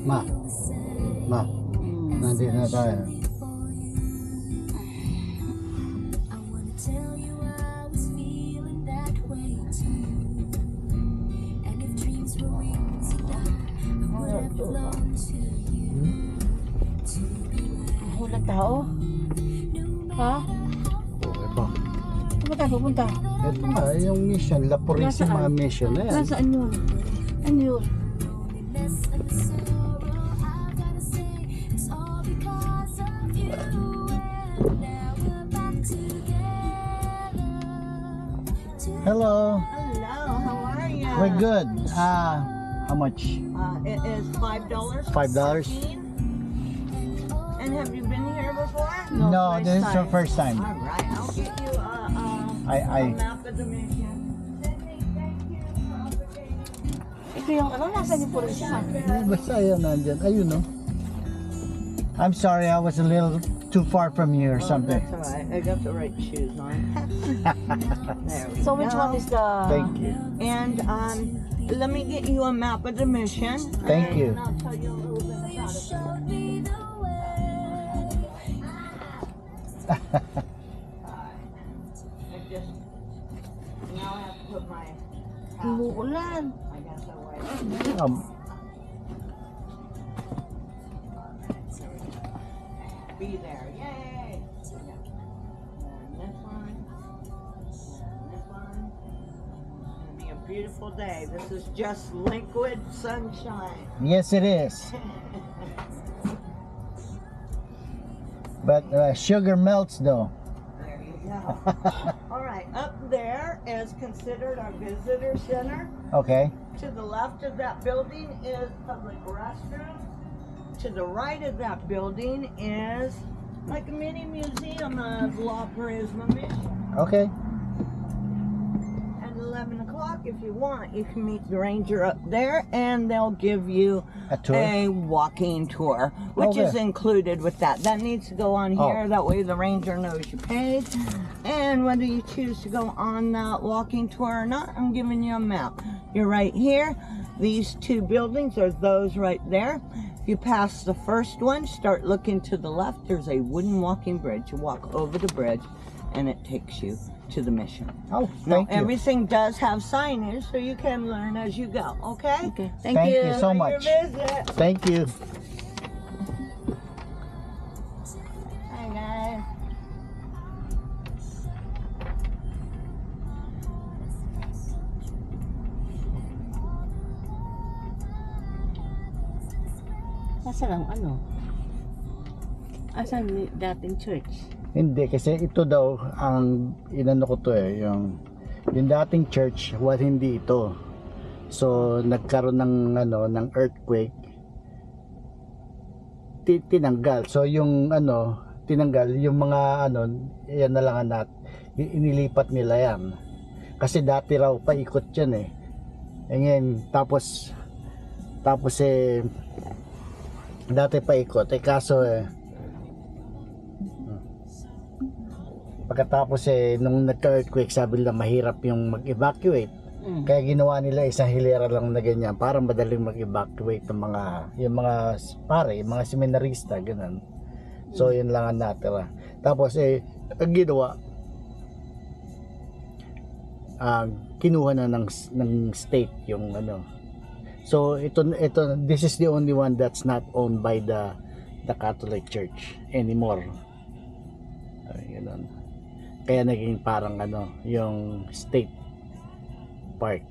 Ma, ma, nandito na tayo. Walang tao? Ha? Okay ba? Saan ba tayo pupunta? Ito nga, yung mission, La Purísima Nasaan? mission na yan. Nasaan yun? Ano yun? Hello, Hello, how are you? we're good. How much? It is $5. $5? And have you been here before? No, this is our first time. All right, I'll get you a I map of the mission. Ito yung ano, nasaan yung purisima? Basta yan nandyan. Ayun, no? I'm sorry, I was a little too far from you or something. That's all right. I got the right shoes on. There we So go. which one is the... Thank you. And let me get you a map of the mission. Thank you. And I'll tell you a little bit about it. I just now I have to put my Umuulan. I got the way. Be there. Yay! And this one. And this one. It'll be a beautiful day. This is just liquid sunshine. Yes, it is. But sugar melts though. There you go. All right, up there is considered our visitor center. Okay. To the left of that building is public restrooms. To the right of that building is like a mini museum of La Purísima Mission. Okay. At 11 o'clock, if you want, you can meet the ranger up there and they'll give you A tour? a walking tour, which Okay. is included with that. That needs to go on here. Oh. That way the ranger knows you paid. And whether you choose to go on that walking tour or not, I'm giving you a map. You're right here. These two buildings are those right there. If you pass the first one, start looking to the left. There's a wooden walking bridge. You walk over the bridge and it takes you to the mission. Oh, Now, thank you. everything does have signage, so you can learn as you go, okay? Okay. Thank you so For much. your visit. Thank you. Hi, guys. Nasaan ang ano? Asan yung dating church? Hindi, kasi ito daw ang inano ko to yung dating church, hindi ito. So nagkaroon ng ng earthquake, tinanggal. So yung tinanggal yung mga yan na lang inilipat nila yan. Kasi dati raw paikot yan eh. Ngayon tapos dati paikot kaso pagkatapos nung nagka-earthquake sabi nila mahirap yung mag-evacuate. Kaya ginawa nila isang hilera lang na ganyan para madaling mag-evacuate ng yung mga seminarista ganun. So yun lang ang natira. Tapos ang ginawa kinuha na ng state yung So this is the only one that's not owned by the Catholic Church anymore. Ganun. Kaya naging parang yung state park.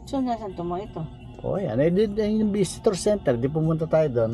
So nasaan to mo ito? Oh, yan. Yung visitor center, di pumunta tayo doon.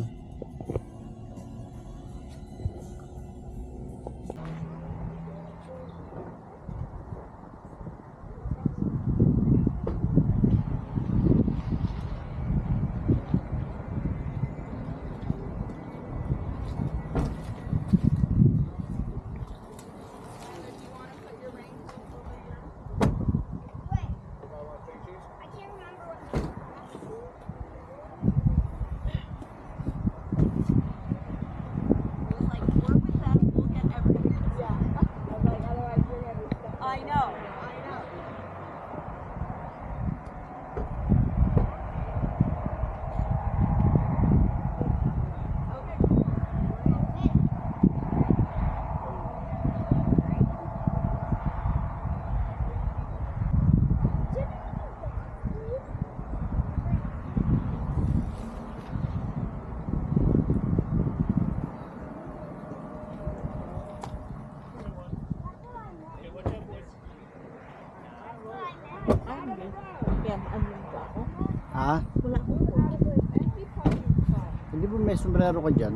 Hindi ba may sombrero ka dyan?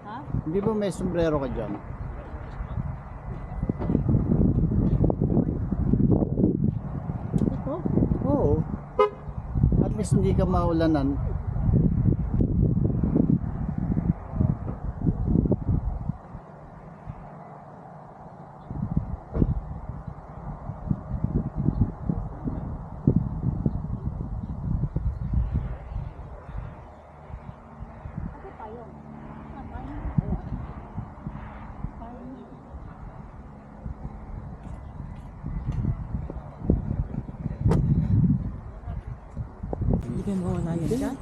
Ha? Hindi ba may sombrero ka dyan? Ito? Oo. At least hindi ka maulanan. Hindi kayo mawala yan dyan?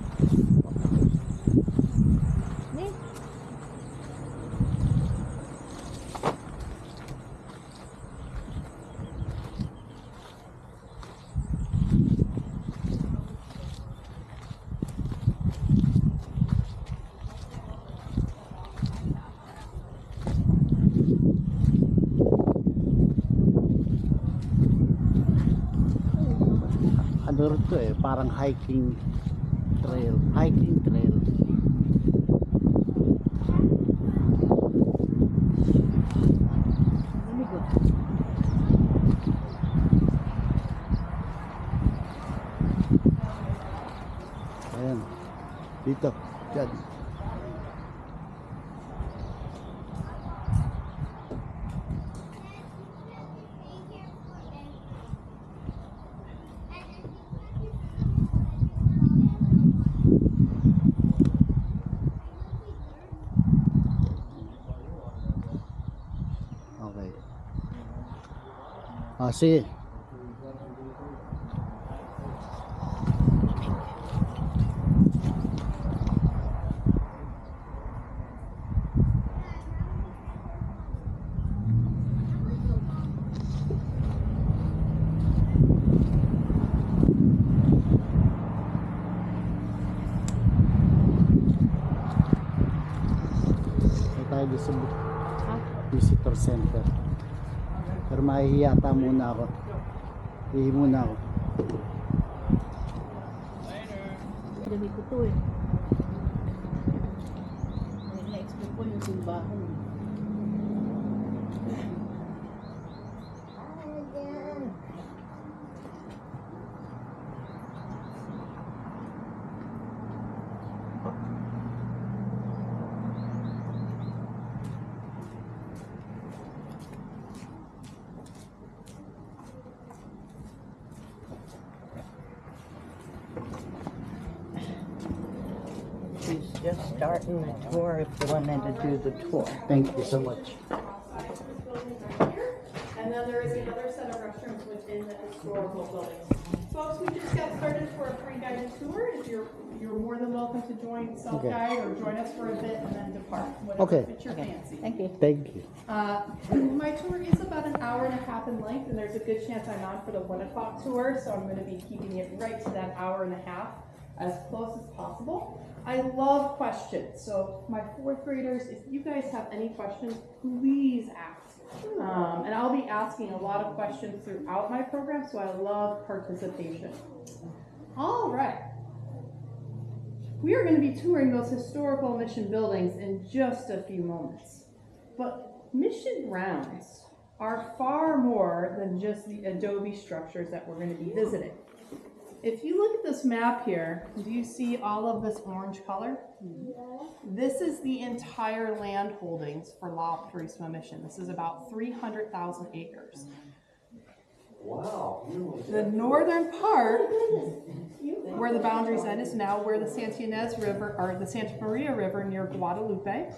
Ano rin to eh, parang hiking trail. Hiking trail. Ayan. Dito. Diyan. Okay. Ah, sige. Tayo dito sa visitor center. Pero mahihiyata muna ako. Hihi muna ako. Dami ko to eh. Na-explore ko yung simbahan. She's just starting the tour if you wanted to do the tour. Thank you so much. And then there is another set of restrooms within the historical building. Folks, we just got started for a free guided tour. If you're more than welcome to join self-guide or join us for a bit and then depart, whatever Okay. fits your fancy. Thank you. Thank you. My tour is about an hour and a half in length, and there's a good chance I'm on for the 1 o'clock tour, so I'm going to be keeping it right to that hour and a half, as close as possible. I love questions, so my fourth graders, if you guys have any questions, please ask. And I'll be asking a lot of questions throughout my program, so I love participation. All right. We are going to be touring those historical mission buildings in just a few moments. But mission grounds are far more than just the adobe structures that we're going to be visiting. If you look at this map here, do you see all of this orange color? This is the entire land holdings for La Turismo Mission. This is about 300,000 acres. Wow. The northern part, where the boundaries end, is now where the Santa Ynez River, or the Santa Maria River near Guadalupe.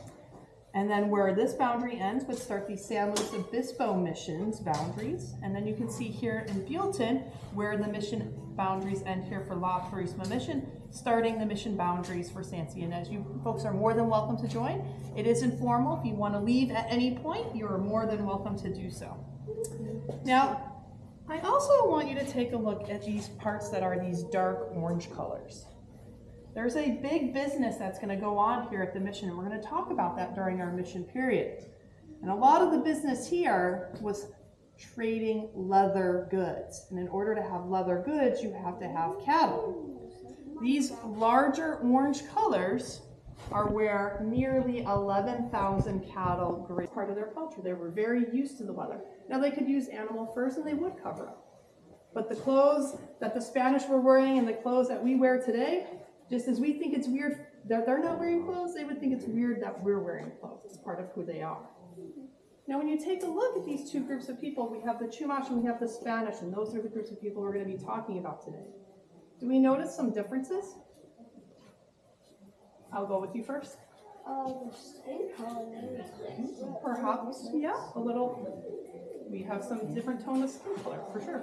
And then where this boundary ends would start the San Luis Obispo missions boundaries. And then you can see here in Buellton where the mission boundaries end here for La Turismo Mission, starting the mission boundaries for Santa Ynez. You folks are more than welcome to join. It is informal. If you want to leave at any point, you are more than welcome to do so. Now, I also want you to take a look at these parts that are these dark orange colors. There's a big business that's going to go on here at the mission, and we're going to talk about that during our mission period. And a lot of the business here was trading leather goods. And in order to have leather goods, you have to have cattle. These larger orange colors are where nearly 11,000 cattle grazed. Part of their culture. They were very used to the weather. Now they could use animal furs and they would cover up. But the clothes that the Spanish were wearing and the clothes that we wear today, just as we think it's weird that they're not wearing clothes, they would think it's weird that we're wearing clothes. It's part of who they are. Now when you take a look at these two groups of people, we have the Chumash and we have the Spanish, and those are the groups of people we're going to be talking about today. Do we notice some differences? I'll go with you first. The skin color. Perhaps, yeah, a little. We have some different tone of skin color, for sure.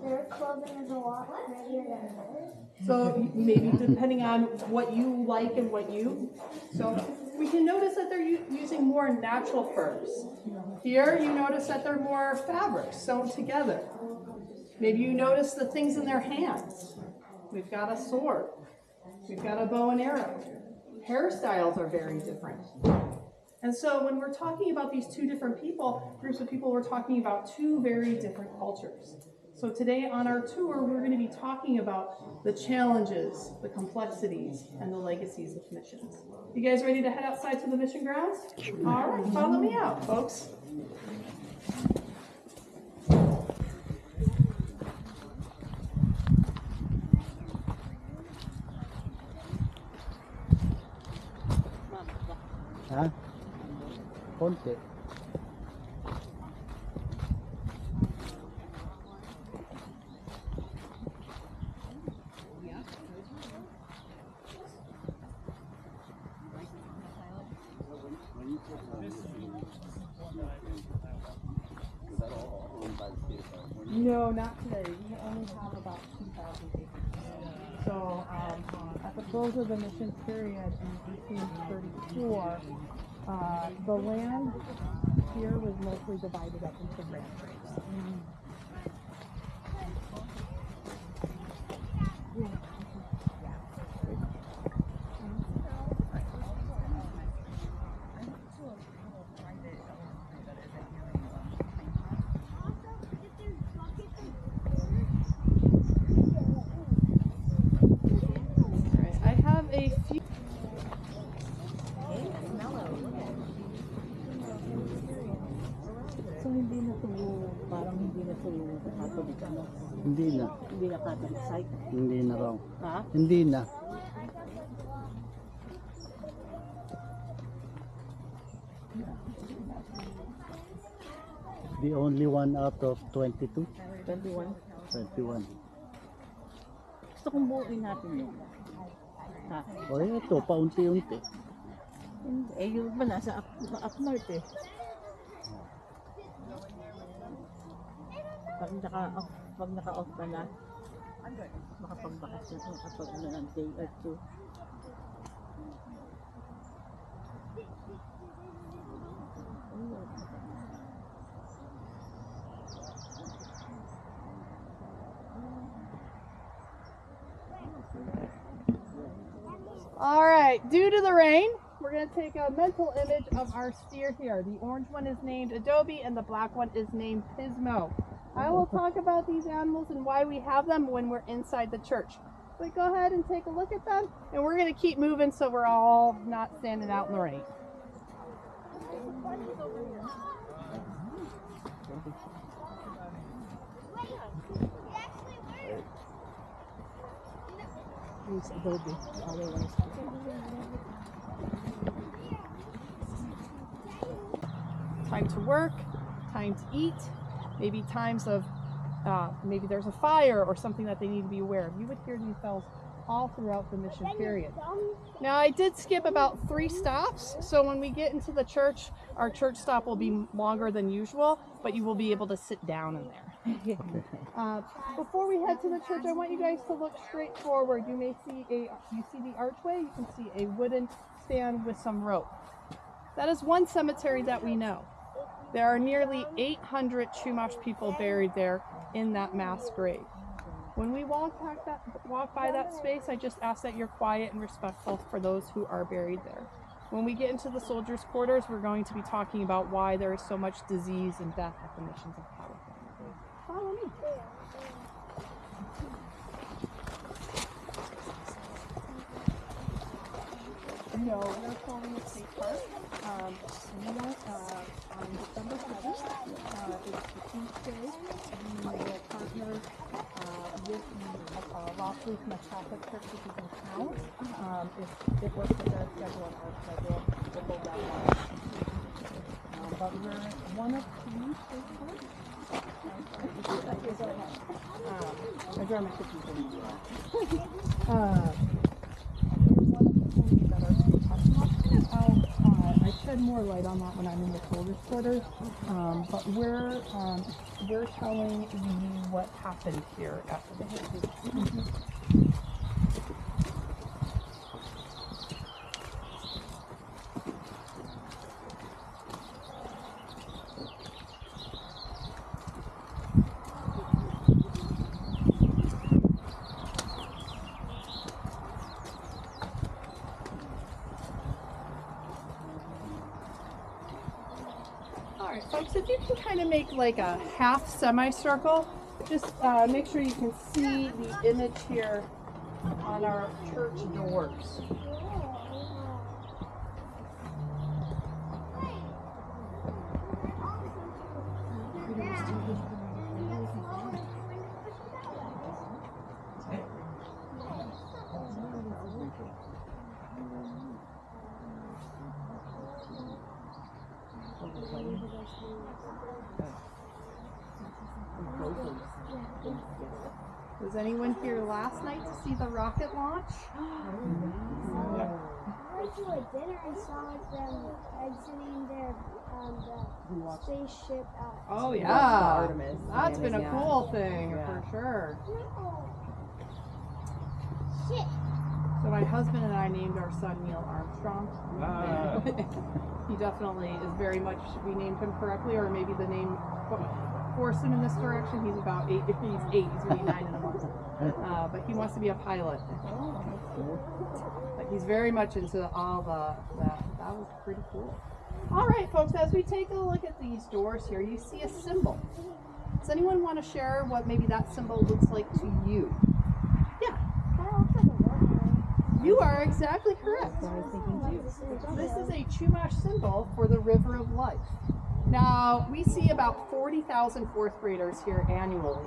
Their clothing is a lot prettier than theirs. So maybe depending on what you like and what you, so we can notice that they're using more natural furs. Here you notice that they're more fabric sewn together. Maybe you notice the things in their hands. We've got a sword. We've got a bow and arrow. Hairstyles are very different. And so when we're talking about these two different groups of people, we're talking about two very different cultures. So today on our tour, we're going to be talking about the challenges, the complexities, and the legacies of missions. You guys ready to head outside to the mission grounds? All right, follow me out, folks. Ha? Konti. No, not today. We only have about 2,000 acres. So at the close of the mission period in 1834, the land here was mostly divided up into ranches. So hindi na to, parang hindi na to Catholic, ano? Hindi na. Hindi na Catholic site. Hindi na raw. Ha? Hindi na. The only one out of 22? 21. 21. Gusto kong buuin natin yun. Ha? O ito, paunti-unti. Eh, yung iba nasa up north eh. Pag naka-off ka na, makapagbakasyon, makapag ng day or two. All right, due to the rain, we're going to take a mental image of our steer here. The orange one is named Adobe and the black one is named Pismo. I will talk about these animals and why we have them when we're inside the church. But go ahead and take a look at them, and we're going to keep moving so we're all not standing out in the rain. Use Adobe. All they want is Time to work, time to eat, maybe times of, maybe there's a fire or something that they need to be aware of. You would hear these bells all throughout the mission period. Now I did skip about 3 stops, so when we get into the church, our church stop will be longer than usual, but you will be able to sit down in there. Before we head to the church, I want you guys to look straight forward. You may see you see the archway, you can see a wooden stand with some rope. That is one cemetery that we know. There are nearly 800 Chumash people buried there in that mass grave. When we walk by that space, I just ask that you're quiet and respectful for those who are buried there. When we get into the soldiers' quarters, we're going to be talking about why there is so much disease and death at the missions of California. Follow me. No, we're calling it State Park. We went on December 7th. It's the Tuesday. We will partner with the Lost Leaf Catholic Church, which is in town. If it works with their schedule and our schedule, we'll hold that one. But we're one of three state parks. I draw my cookies I shed more light on that when I'm in the colder quarters, but we're telling you what happened here after the hurricane. Alright folks, if you can kind of make like a half semicircle, just make sure you can see the image here on our church doors. Was anyone here last night to see the rocket launch? I went to a dinner and saw them exiting their the spaceship out. Oh yeah, Artemis. that's been a Yeah. cool thing Yeah. for sure. No. Shit. So my husband and I named our son Neil Armstrong. He definitely is very much, we named him correctly, or maybe the name forced him in this direction. He's about 8, he's 8, he's going to be 9 in a month. But he wants to be a pilot. But he's very much into all that was pretty cool. All right, folks, as we take a look at these doors here, you see a symbol. Does anyone want to share what maybe that symbol looks like to you? Yeah. That looks like a waterway. You are exactly correct. I was thinking too. This is a Chumash symbol for the River of Life. Now, we see about 40,000 fourth graders here annually,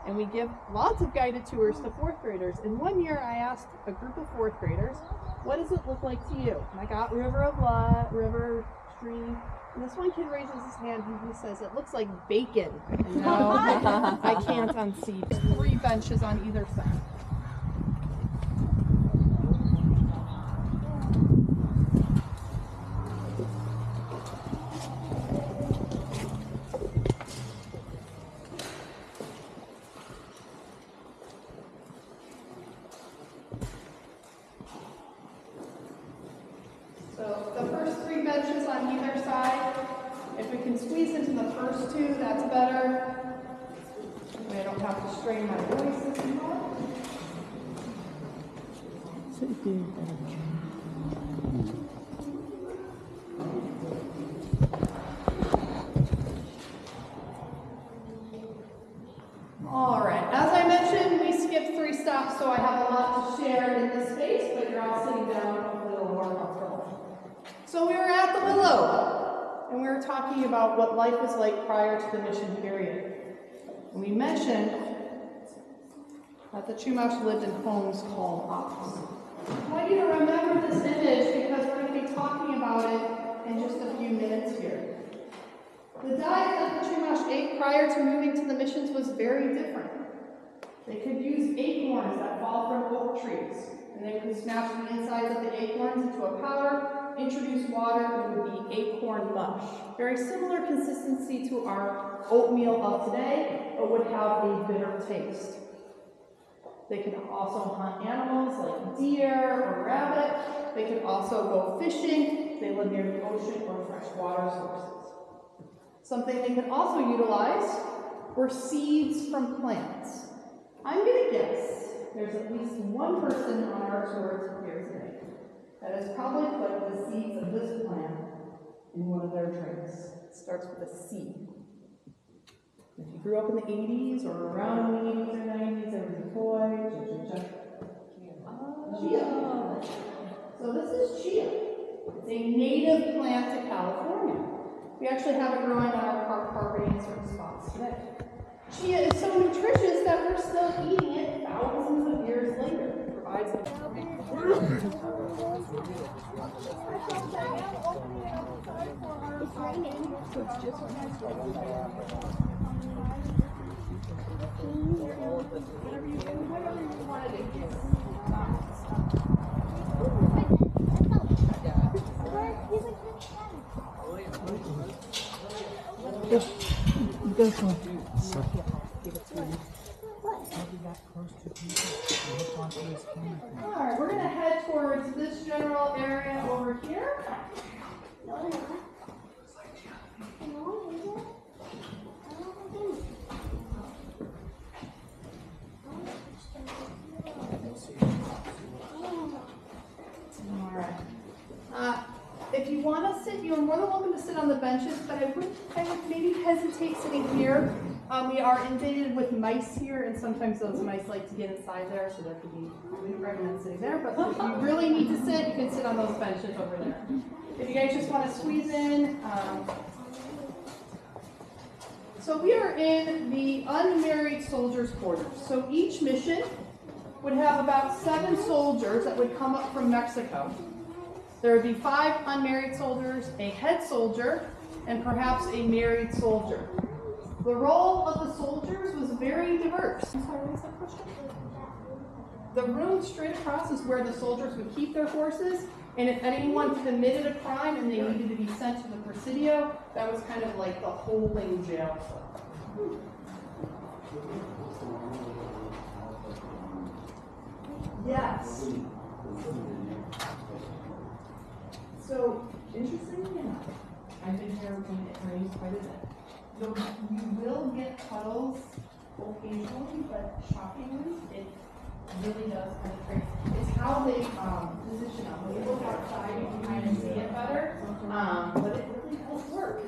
and we give lots of guided tours to fourth graders. And one year I asked a group of fourth graders, what does it look like to you? And I got River of Life, river, stream, and this one kid raises his hand and he says, it looks like bacon. And no, I can't unsee. 3 benches on either side. So the first 3 benches on either side, if we can squeeze into the first 2, that's better. I don't have to strain my voice as much. All right, as I mentioned, we skipped 3 stops, so I have a lot to share in this space, but you're all sitting down a little more comfortable. So we were at the Willow, and we were talking about what life was like prior to the mission period. And we mentioned that the Chumash lived in homes called huts. I want you to remember this image because we're going to be talking about it in just a few minutes here. The diet that the Chumash ate prior to moving to the missions was very different. They could use acorns that fall from oak trees, and they could smash the insides of the acorns into a powder, introduce water, and it would be acorn mush. Very similar consistency to our oatmeal of today, but would have a bitter taste. They could also hunt animals like deer or rabbit. They could also go fishing. They lived near the ocean or freshwater sources. Something they could also utilize were seeds from plants. I'm going to guess there's at least one person on our tour here today that has probably put the seeds of this plant in one of their drinks. It starts with a C. If you grew up in the 80s or around the 80s or 90s, there was a toy, chia. So So this is chia. It's a native plant to California. We actually have it growing on our park property in certain spots today. Chia is so nutritious that we're still eating it thousands of years later. It provides It's raining, so it's just Alright, we're going to head towards this general area over here. Alright. If you want to sit, you're more than welcome to sit on the benches, but I would maybe hesitate sitting here. We are inundated with mice here, and sometimes those mice like to get inside there, so there could be, I wouldn't recommend sitting there, but if you really need to sit, you can sit on those benches over there. If you guys just want to squeeze in, so we are in the unmarried soldiers' quarters. So each mission would have about 7 soldiers that would come up from Mexico. There would be 5 unmarried soldiers, a head soldier, and perhaps a married soldier. The role of the soldiers was very diverse. I'm sorry, what was that question? The room straight across is where the soldiers would keep their horses, and if anyone committed a crime and they needed to be sent to the Presidio, that was kind of like the holding jail cell. Yes. So, interestingly enough, I've been here when it rains quite a bit. So you will get puddles occasionally, but shockingly, it really does penetrate. It's how they position them. When you look outside, you can kind of see it better, but it really does work.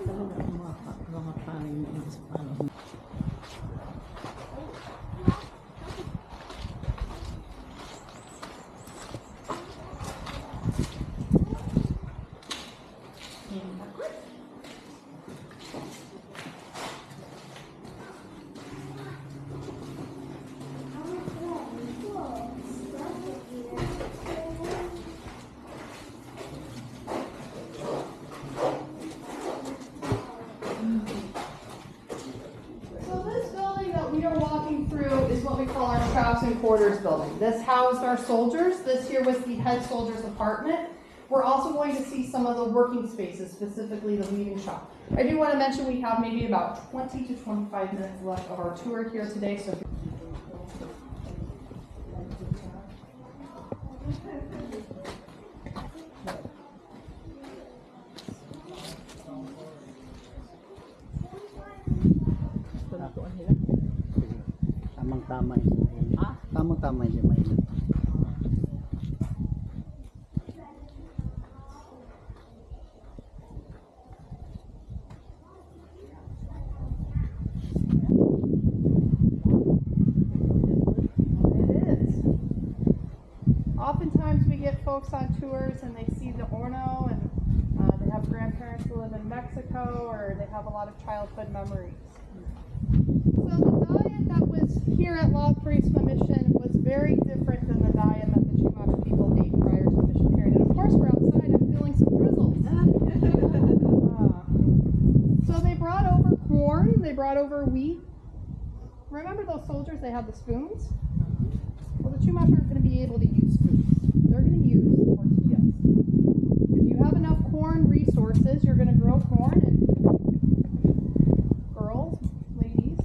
Quarters building. This housed our soldiers. This here was the head soldier's apartment. We're also going to see some of the working spaces, specifically the weaving shop. I do want to mention we have maybe about 20 to 25 minutes left of our tour here today. So Tamang-tama yun. Tamang-tama yun, mainit. oftentimes we get folks on tours and they see the Horno and they have grandparents who live in Mexico, or they have a lot of childhood memories. So the diet that was here at La Purísima Mission was very different than the diet that the Chumash people ate prior to the mission period. And of course we're outside, I'm feeling some drizzles. So they brought over corn, they brought over wheat. Remember those soldiers, they had the spoons? Well, the Chumash aren't going to be able to use spoons. They're going to use tortillas. If you have enough corn resources, you're going to grow corn, and girls, ladies,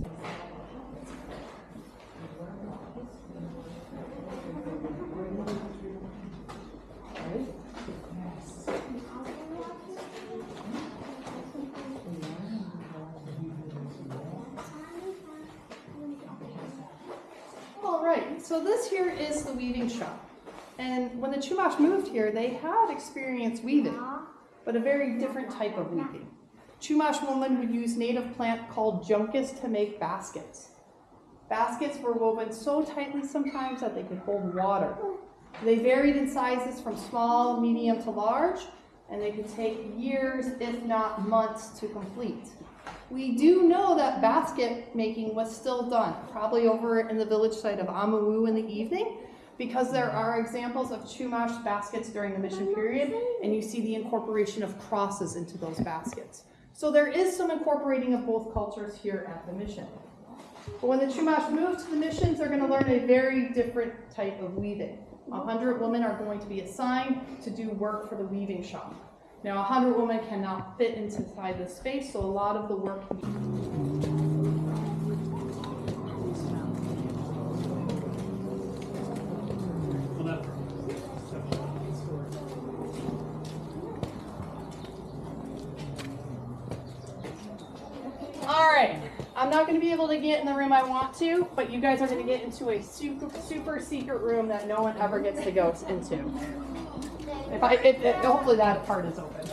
all right, so this here is the weaving shop. And when the Chumash moved here, they had experience weaving, but a very different type of weaving. Chumash women would use native plant called juncus to make baskets. Baskets were woven so tightly sometimes that they could hold water. They varied in sizes from small, medium to large, and they could take years, if not months, to complete. We do know that basket making was still done, probably over in the village site of Amuwu in the evening, because there are examples of Chumash baskets during the mission period, and you see the incorporation of crosses into those baskets. So there is some incorporating of both cultures here at the mission. But when the Chumash move to the missions, they're going to learn a very different type of weaving. 100 women are going to be assigned to do work for the weaving shop. Now, 100 women cannot fit inside the space, so a lot of the work can be... All right, I'm not going to be able to get in the room I want to, but you guys are going to get into a super secret room that no one ever gets to go into. Hopefully that part is open.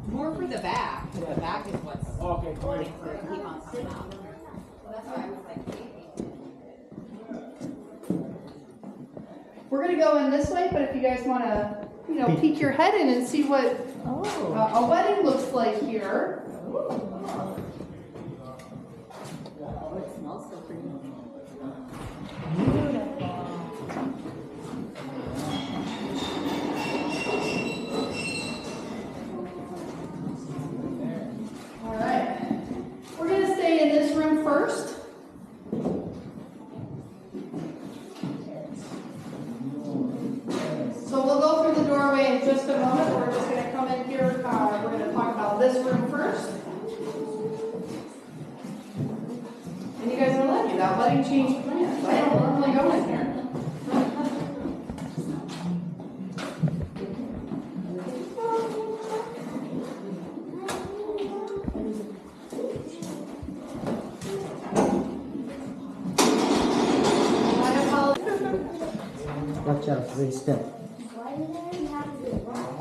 More for the back. The back is what's Okay, great. keep on sitting up. That's why I was like, We're going to go in this way, but if you guys want to, peek your head in and see what a wedding looks like here. it smells so pretty. All right. We're going to stay in this room first. So we'll go through the doorway in just a moment. We're just going to come in here. We're going to talk about this room first. And you guys are lucky. That wedding changed plans. I don't normally go in here. I apologize. Watch out, very still.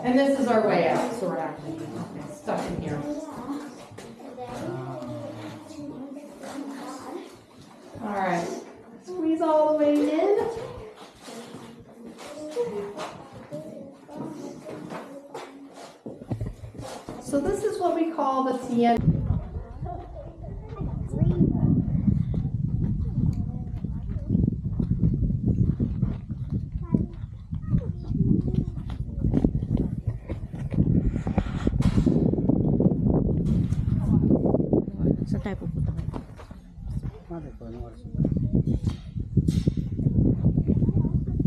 And this is our way out, so we're actually stuck in here. All right, squeeze all the way in. So this is what we call the tien.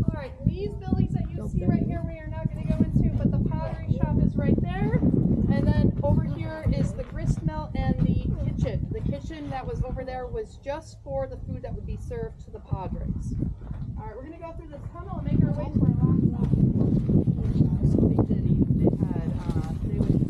All right, these buildings that you see right here, we are not going to go into, but the pottery shop is right there. And then over here is the grist mill and the kitchen. The kitchen that was over there was just for the food that would be served to the padres. All right, we're going to go through this tunnel and make our way to our last stop. So they did. They had. They would.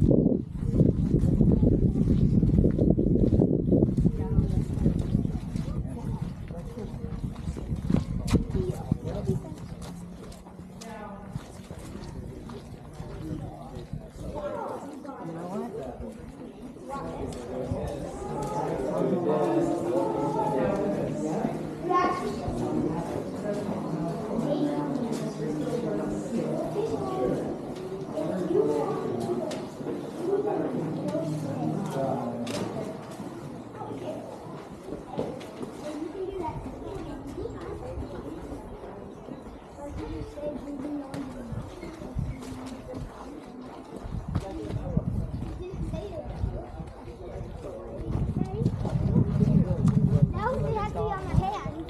Now they have to be on the hand.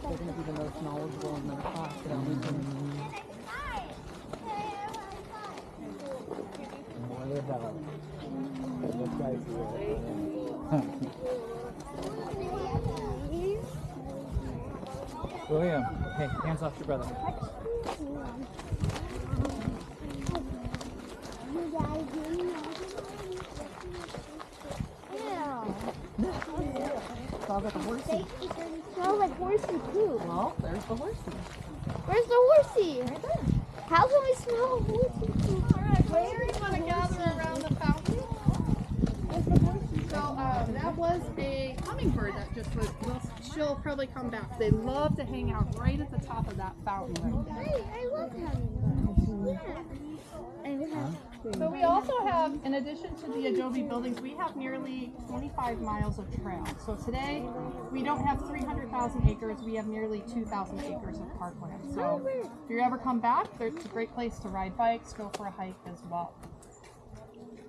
They're going to be the most knowledgeable in their class. They don't need to. William, hey, hands off your brother. Saw the horsey. Smells like horsey too. Well, there's the horsey. Where's the horsey? Right there. How can we smell a horsey poop? Alright, where do you want to gather around the fountain? So that was a hummingbird that just was, she'll probably come back. They love to hang out right at the top of that fountain right there. Hey, I love hummingbirds. Yeah. So we also have, in addition to the Adobe buildings, we have nearly 25 miles of trail. So today, we don't have 300,000 acres, we have nearly 2,000 acres of parkland. So if you ever come back, it's a great place to ride bikes, go for a hike as well.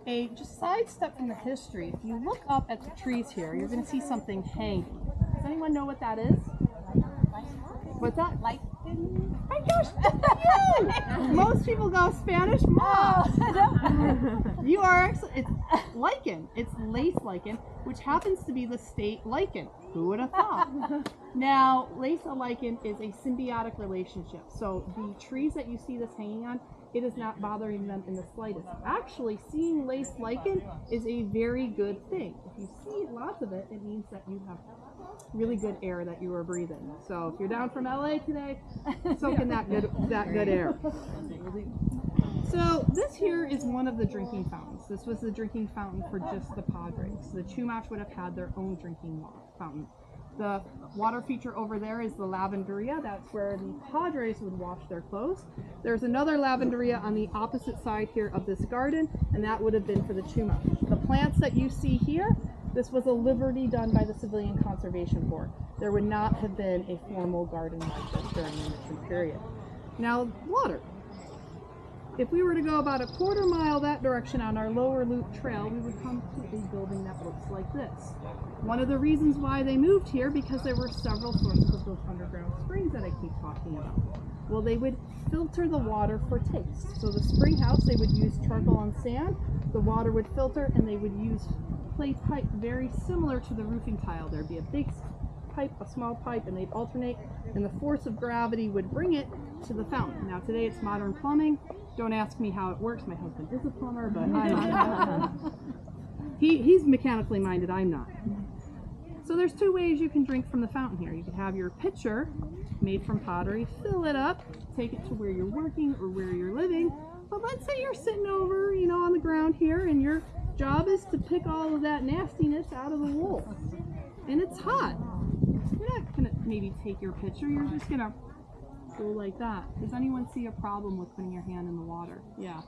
Just sidestep from the history, if you look up at the trees here, you're going to see something hanging. Does anyone know what that is? What's that? Lichen? My gosh, you! Most people go Spanish. You are actually, it's lichen. It's lace lichen, which happens to be the state lichen. Who would have thought? Now, lace lichen is a symbiotic relationship. So the trees that you see this hanging on, it is not bothering them in the slightest. Actually, seeing lace lichen is a very good thing. If you see lots of it, it means that you have really good air that you are breathing. So if you're down from LA today, soak in that good air. So this here is one of the drinking fountains. This was the drinking fountain for just the Padres. The Chumash would have had their own drinking fountain. The water feature over there is the lavanderia. That's where the Padres would wash their clothes. There's another lavanderia on the opposite side here of this garden, and that would have been for the Chumash. The plants that you see here, this was a liberty done by the Civilian Conservation Corps. There would not have been a formal garden like this during the Mission period. Now, water. If we were to go about a quarter mile that direction on our lower loop trail, we would come to a building that looks like this. One of the reasons why they moved here, because there were several sources of those underground springs that I keep talking about. Well, they would filter the water for taste. So the spring house, they would use charcoal and sand, the water would filter, and they would use clay pipe very similar to the roofing tile. There'd be a big pipe, a small pipe, and they'd alternate, and the force of gravity would bring it to the fountain. Now today it's modern plumbing. Don't ask me how it works. My husband is a plumber, but I don't. He's mechanically minded, I'm not. So there's two ways you can drink from the fountain here. You can have your pitcher made from pottery, fill it up, take it to where you're working or where you're living. But let's say you're sitting over, on the ground here, and your job is to pick all of that nastiness out of the wool. And it's hot. You're not gonna maybe take your pitcher, you're just gonna go like that. Does anyone see a problem with putting your hand in the water? Yeah.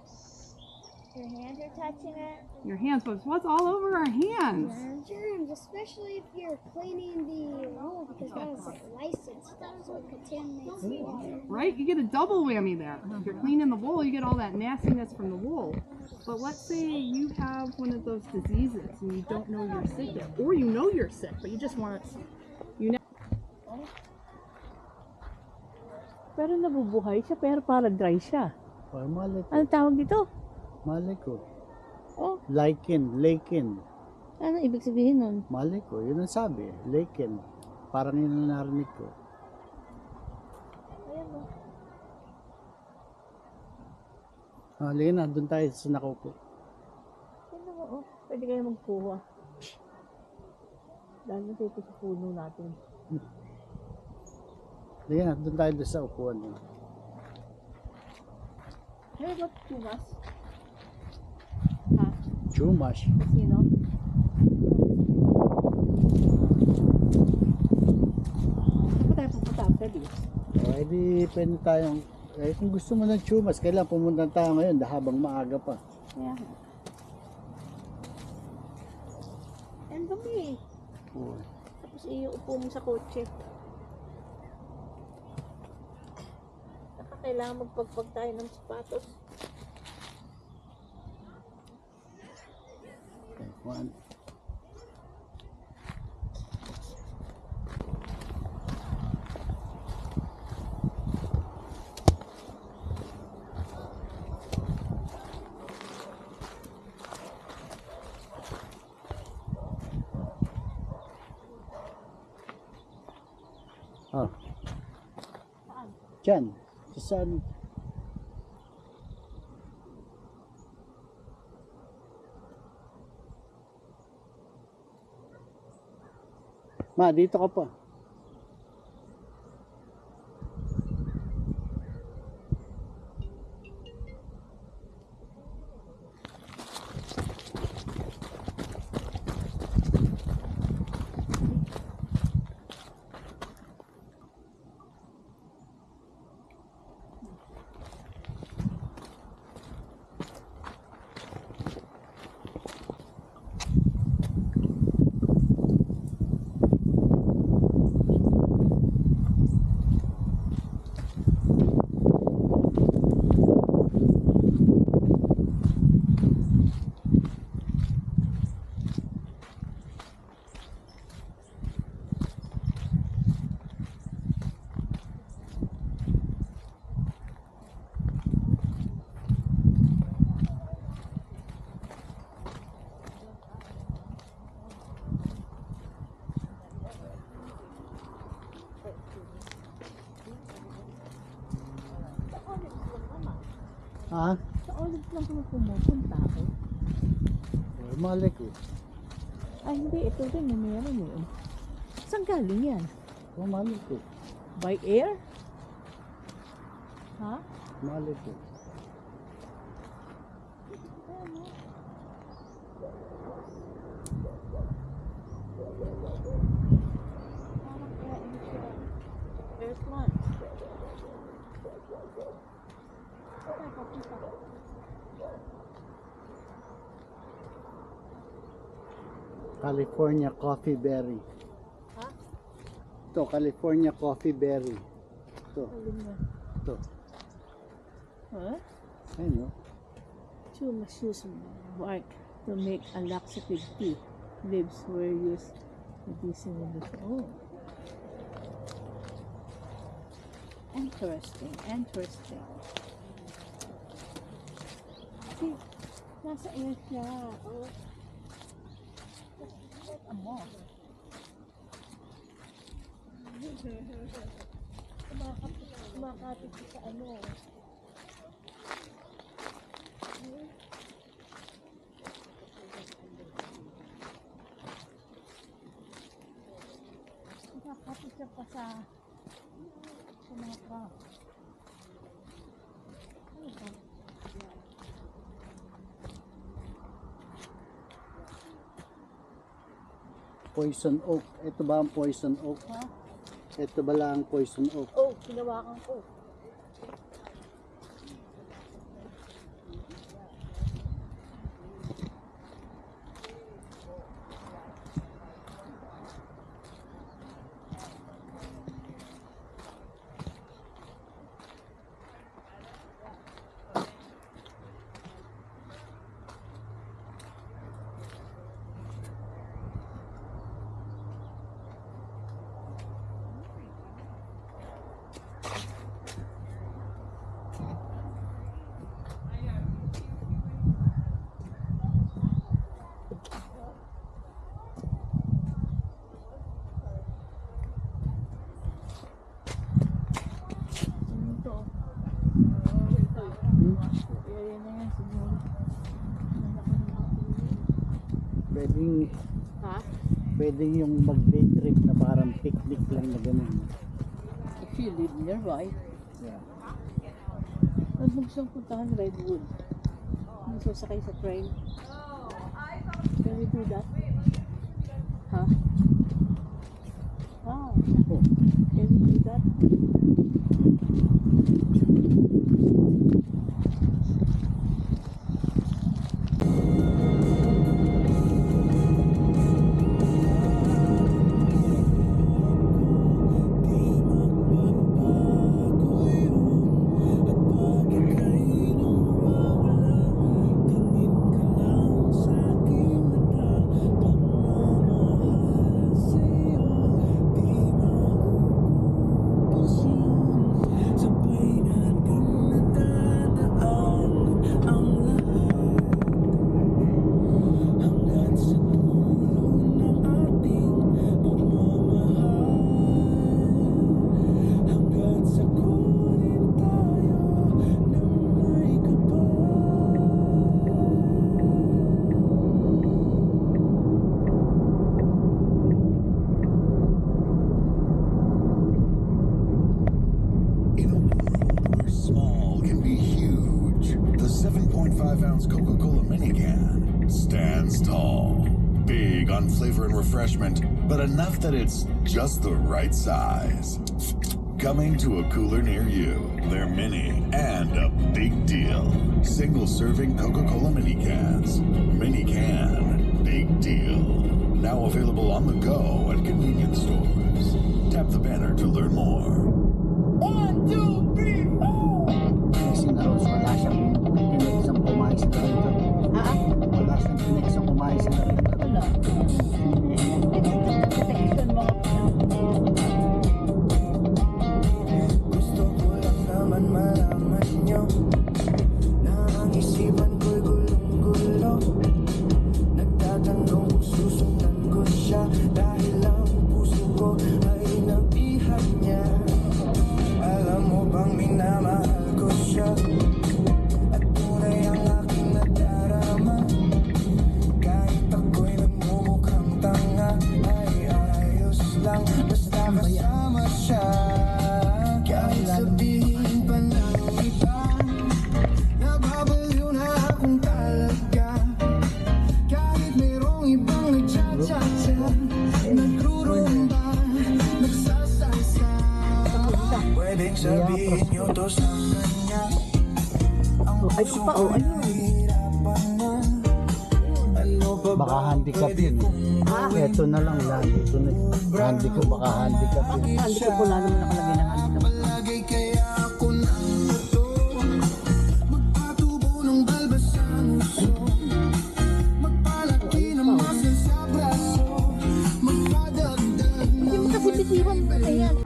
Your hands are touching it. Your hands, but what's all over our hands? Germs, especially if you're cleaning the wool, because that is like licensed stuff, so it contaminates the water. Right? You get a double whammy there. If you're cleaning the wool, you get all that nastiness from the wool. But let's say you have one of those diseases and you don't know you're sick yet, or you know you're sick, but you just want to, Pero nabubuhay siya, pero para dry siya. Oh, malay ko. Ano tawag dito? Malay ko. Oh, Lichen. ano ibig sabihin nun? Malay ko. Yun ang sabi. Lichen. Parang yun ang narinig ko. Ayan ba? Halika na. Doon tayo sa nakaupo. Ano mo, oh, pwede kayo magkuha. Dahil na dito sa puno natin. Halika na. Doon tayo sa upuan. Hey, ba't tumas? Ha? Chumash. Sino? Saan pa tayo pupunta after this? Edi pwede tayong, kung gusto mo ng chumas, kailangan pumunta tayo ngayon habang maaga pa. Yeah. And dumi. Oo. Tapos iuupo mo sa kotse. Saka kailangan magpagpag tayo ng sapatos. Okay, one. Oh, Diyan. Saan? Ma, dito ka pa. Ha? Sa Olive lang kami pumupunta ako. Malik eh. Ay, hindi. Ito rin yung meron yun. Saan galing yan? Malik eh. By air? Ha? Malik eh. Parang kaya ano siya. Air plant. Saan papunta? California coffee berry. Ha? Ito, California coffee berry. Ito, Alin na? ito. Ha? Ayun no? Two masseuse bark to make a laxative tea. Leaves were used medicinally. Oh. Interesting, interesting. See, nasa air siya. Oh. Amo. Kumakapit sa ano. Kumakapit siya pa sa mga truck. Ano ba? Poison oak. Ito ba ang poison oak? Ha? Ito ba lang ang poison oak? Oh, hinawakan ko. Ano to? Area na yan, siguro. Pwedeng, Ha? pwedeng yung mag-day trip na parang picnic lang na ganun. If you live nearby, Yeah. ano mo siyang puntahan Redwood? Ano sasakay sa train? Can we do that? Ha? Wow. Oh, Can we do that? Pushing 7.5-ounce Coca-Cola mini can stands tall. Big on flavor and refreshment, but enough that it's just the right size. Coming to a cooler near you. They're mini and a big deal. Single-serving Coca-Cola mini cans. Mini can, big deal. Now available on the go at convenience stores. Tap the banner to learn more. 1, 2, 3, 4. Kasi na Rose, wala siyang pinagsang kumain sa narito. Wala siyang pinagsang kumain sa narito. Wala. Protection mga Gusto ko lang naman malaman nyo na ang isipan ko'y gulong-gulo. Nagtatanong kung susundan ko siya dahil ang puso ko ay nabihan niya. Alam mo bang minamahal ko siya at tunay ang aking nadarama. Kahit ako'y nagmumukhang tanga ay ayos lang basta kasama siya. Kahit sabihin pa ng iba nababaliw na akong talaga. Kahit mayroong ibang nagtsatsa-tsa, nagrurumba, nagsasalsa. Pwedeng sabihin nyo to sa kanya. Ang puso ko nahihirapan na. Ano pa ba? Baka handicap yun. Ito na lang yan. Ito na. Handicap, baka handicap yun. hindi ko wala naman nakalagay ng handicap. Palagi kaya ako ng bato. Magpatubo ng balbas sa nguso. Magpalaki ng muscle sa braso. Magpadagdag ng Kasi bitiwan mo na yan.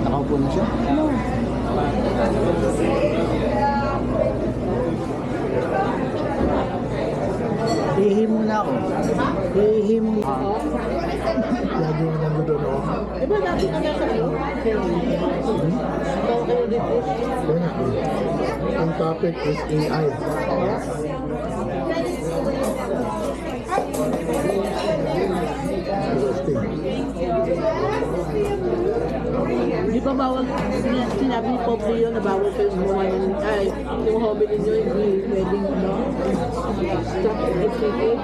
Nakaupo na siya? Ihim muna ako. Ihim mo. Lagi mo nang doon ako. Diba dati ka nasa iyo? Ikaw kayo dito. Ang topic is AI. Di ba bawal, sinabi ni Pope Leo na bawal kayo gumawa ng, ay, yung hobby ninyo, hindi pwedeng, stop activity.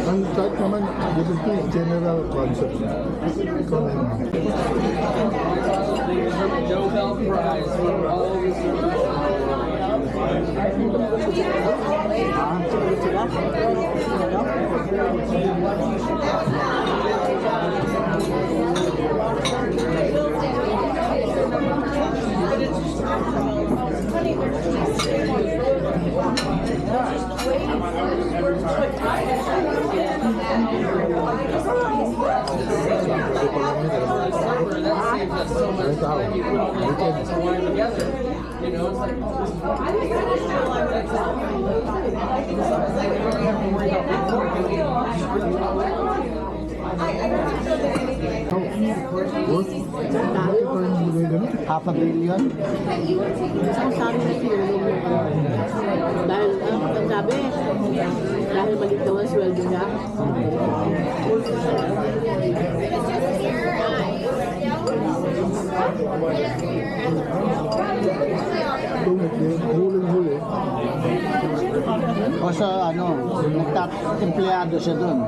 Ang kahit naman, given ko yung general concept. Ikaw na yun. Nobel Prize for all research. You know, it's like, Half a billion? Isang sabi na sinulong yung dahil, ang sabi, dahil maliit daw ang sweldo niya. Huling-huli. O sa ano, empleyado siya doon.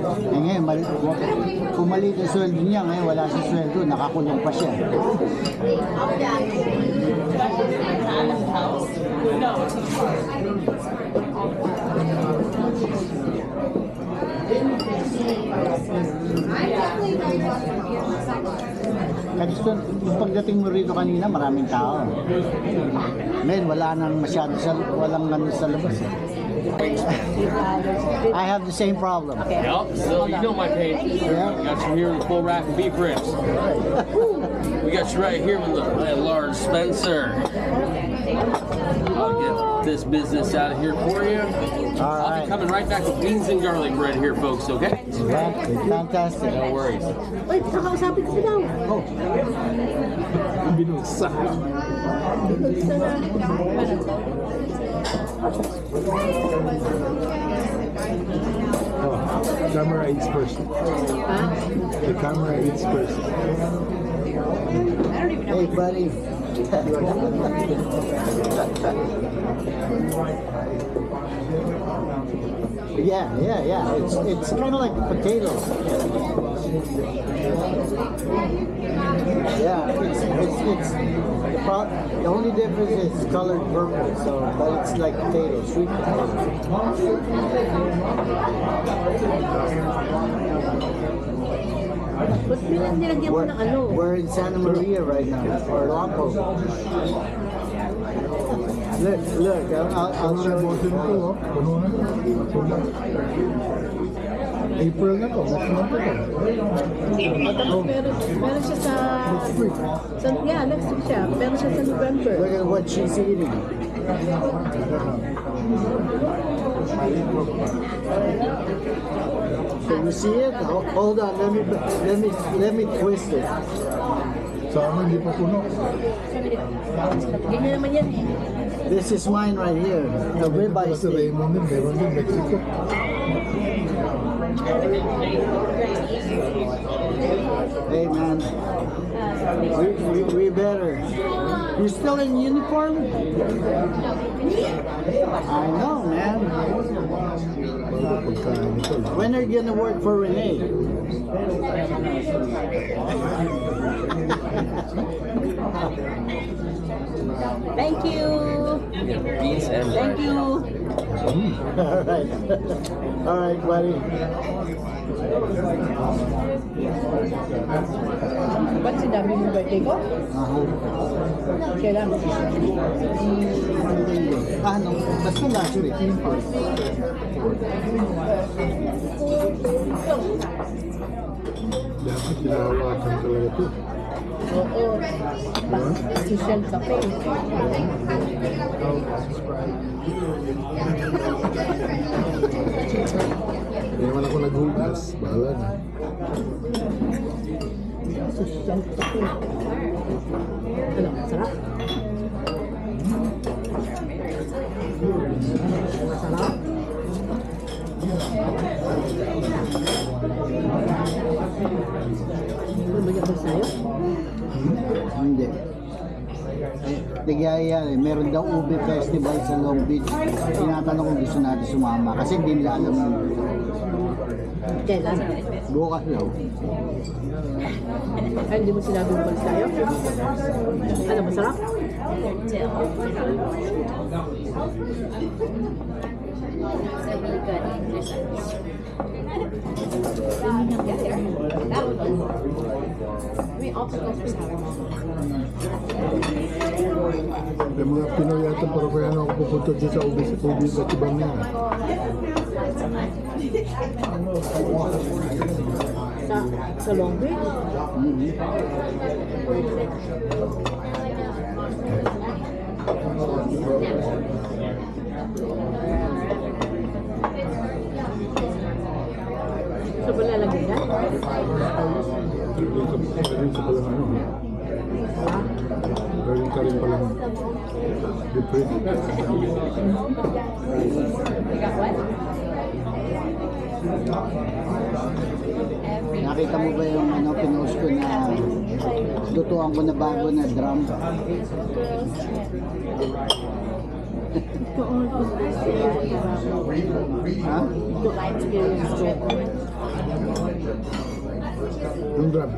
Eh ngayon, kung maliit ang sweldo niya, ngayon wala sa sweldo, nakakulong pa siya. Kasi yung pagdating mo rito kanina, maraming tao. Ngayon, wala nang masyado walang nang sa labas. I have the same problem. Yep, so you know my pain. Yeah. Got you here with full rack of beef ribs. We got you right here with the large Spencer. I'll get this business out of here for you. I'll right. be coming right back with beans and garlic bread here, folks, okay? Yeah, fantastic. No worries. Wait, nakausapin ko daw. Oh, Binulsa na. Camera eats first. Ha? The camera eats first. hey buddy. Yeah. It's kind of like potatoes. Yeah, the only difference is it's colored purple, so but it's like potatoes, sweet Ba't nilagyan mo ng ano? We're in Santa Maria right now, or Lapo. Look, I'll show you. Puno na. April na to. Next month na to. Meron siya sa... Yeah, next week siya. Meron siya sa November. Look at what she's eating. Can you see it? Hold on, let me twist it. Sa amin, hindi pa puno. Ganyan naman yan eh. This is mine right here, the ribeye Sa steak. Raymond din, meron din, Mexico. Hey man, we better. You still in uniform? I know, man. Pagkain ito. When are you gonna work for Renee? Thank you. Beans and Thank you. All right, buddy. Ba't sinabi mo birthday ko? Kailan? Ano? Basta last week. Dapat kinahawakan talaga ito. Oo. Social cafe. Hindi naman ako naghugas. Bahala na. Social cafe. Ano, masarap? Masarap? Ano ba yung sa'yo? Hindi. Tigaya eh. Meron daw Ube Festival sa Long Beach. Tinatanong kung gusto natin sumama kasi hindi nila alam yun. Kailan? Bukas daw. Ay, hindi mo sinabi mo ba sa'yo? Ano, masarap? Yung mga Pinoy yata, pero kaya ano ako pupunta dyan sa Ubi sa Tibang yan. Sa Long Beach? So, ba lalagyan yan? Galing sa palang ano. Galing ka rin palang different. Nakita mo ba yung ano, pinost ko na lutuan ko na bago na drum? Ha? Yung drum.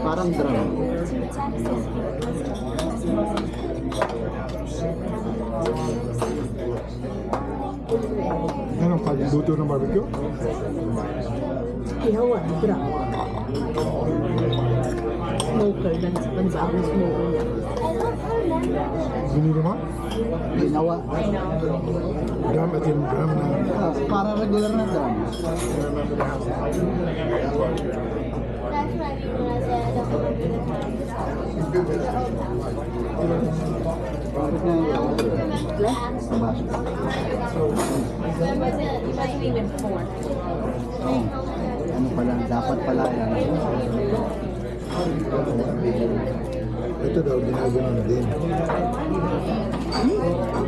Parang drum. to Texas Yan ang pagluto ng barbecue. Ihawan, bra. Smoker, nansabang smoker niya. Binili mo? Ginawa. Drum at yung drum na. Para regular na drum. That's what I mean when I said I don't remember even four. Ano pala, dapat pala yan. Ito daw, ginagawa din.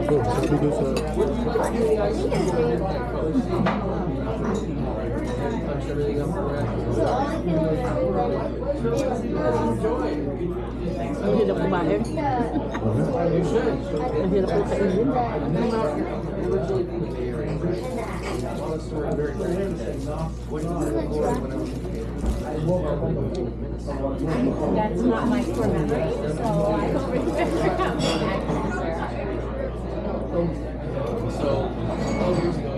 So, sabi ko sa... Ang hirap kumain. Ang hirap ko kainin. That's not my core memory, so I don't remember how many actors there are. So, 12 years ago,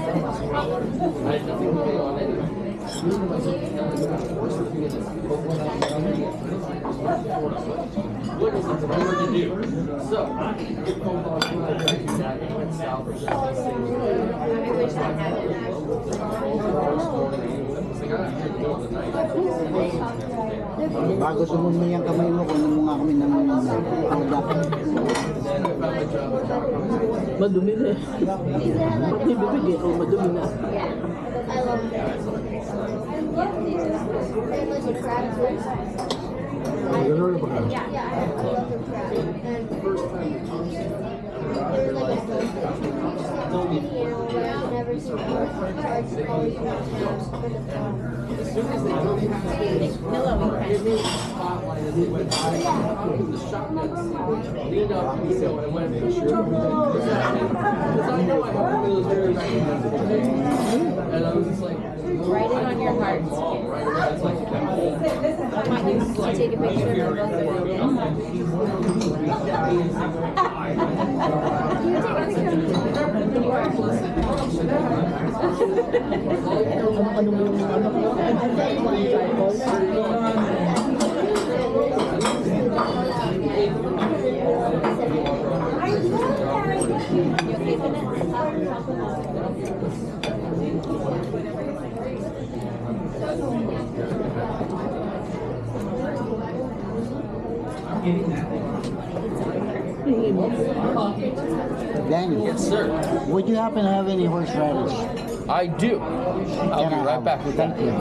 I had nothing to pay on anything. What is it that we were to do? So, get phone call that and went south. I wish I had Bago sumumi ang kamay mo, kunin mo nga kami ng product. Madumi na eh. Pati bibigay ko, madumi na. Yeah, I love that. I love the crab too. Gano'n na ba ka? Yeah, I love the crab. And there was like a video where I've never seen before. It's always crabs for the crab. Pillow Spotlighted, they went by the shotguns. Leaned up, you know, and went for sure. Because I know I have one of those very recognizable names. And I was just like, Write it on your heart. right around. It's like, I want you to take a picture of both of you. Daniel, yes, sir. would you happen to have any horseradish? I do. I'll be right back with that. Thank you.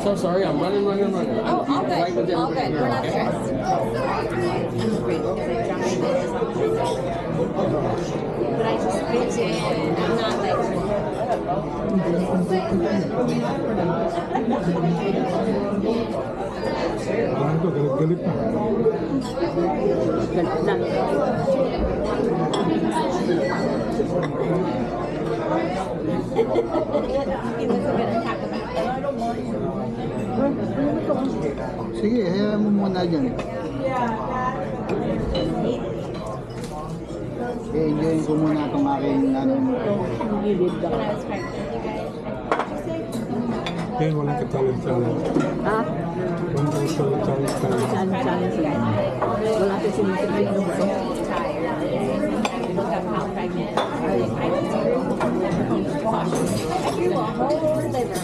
So sorry, I'm running. Oh, all Right with good. All everybody good. here, We're not okay? stressed. But I just fit in. I'm not like. Ano to, galit-galit na. Galit na. He wasn't gonna talk about it. Sige, hayaan mo muna dyan. I-enjoyin ko muna itong aking ano. Gilid ka. When I was pregnant, you guys. Yan, walang ka-challenge. Ah, Walang ka-challenge. challenge yan. Wala ka sinisipin ng buto. Tired. I looked up how pregnant. I was I grew a whole liver.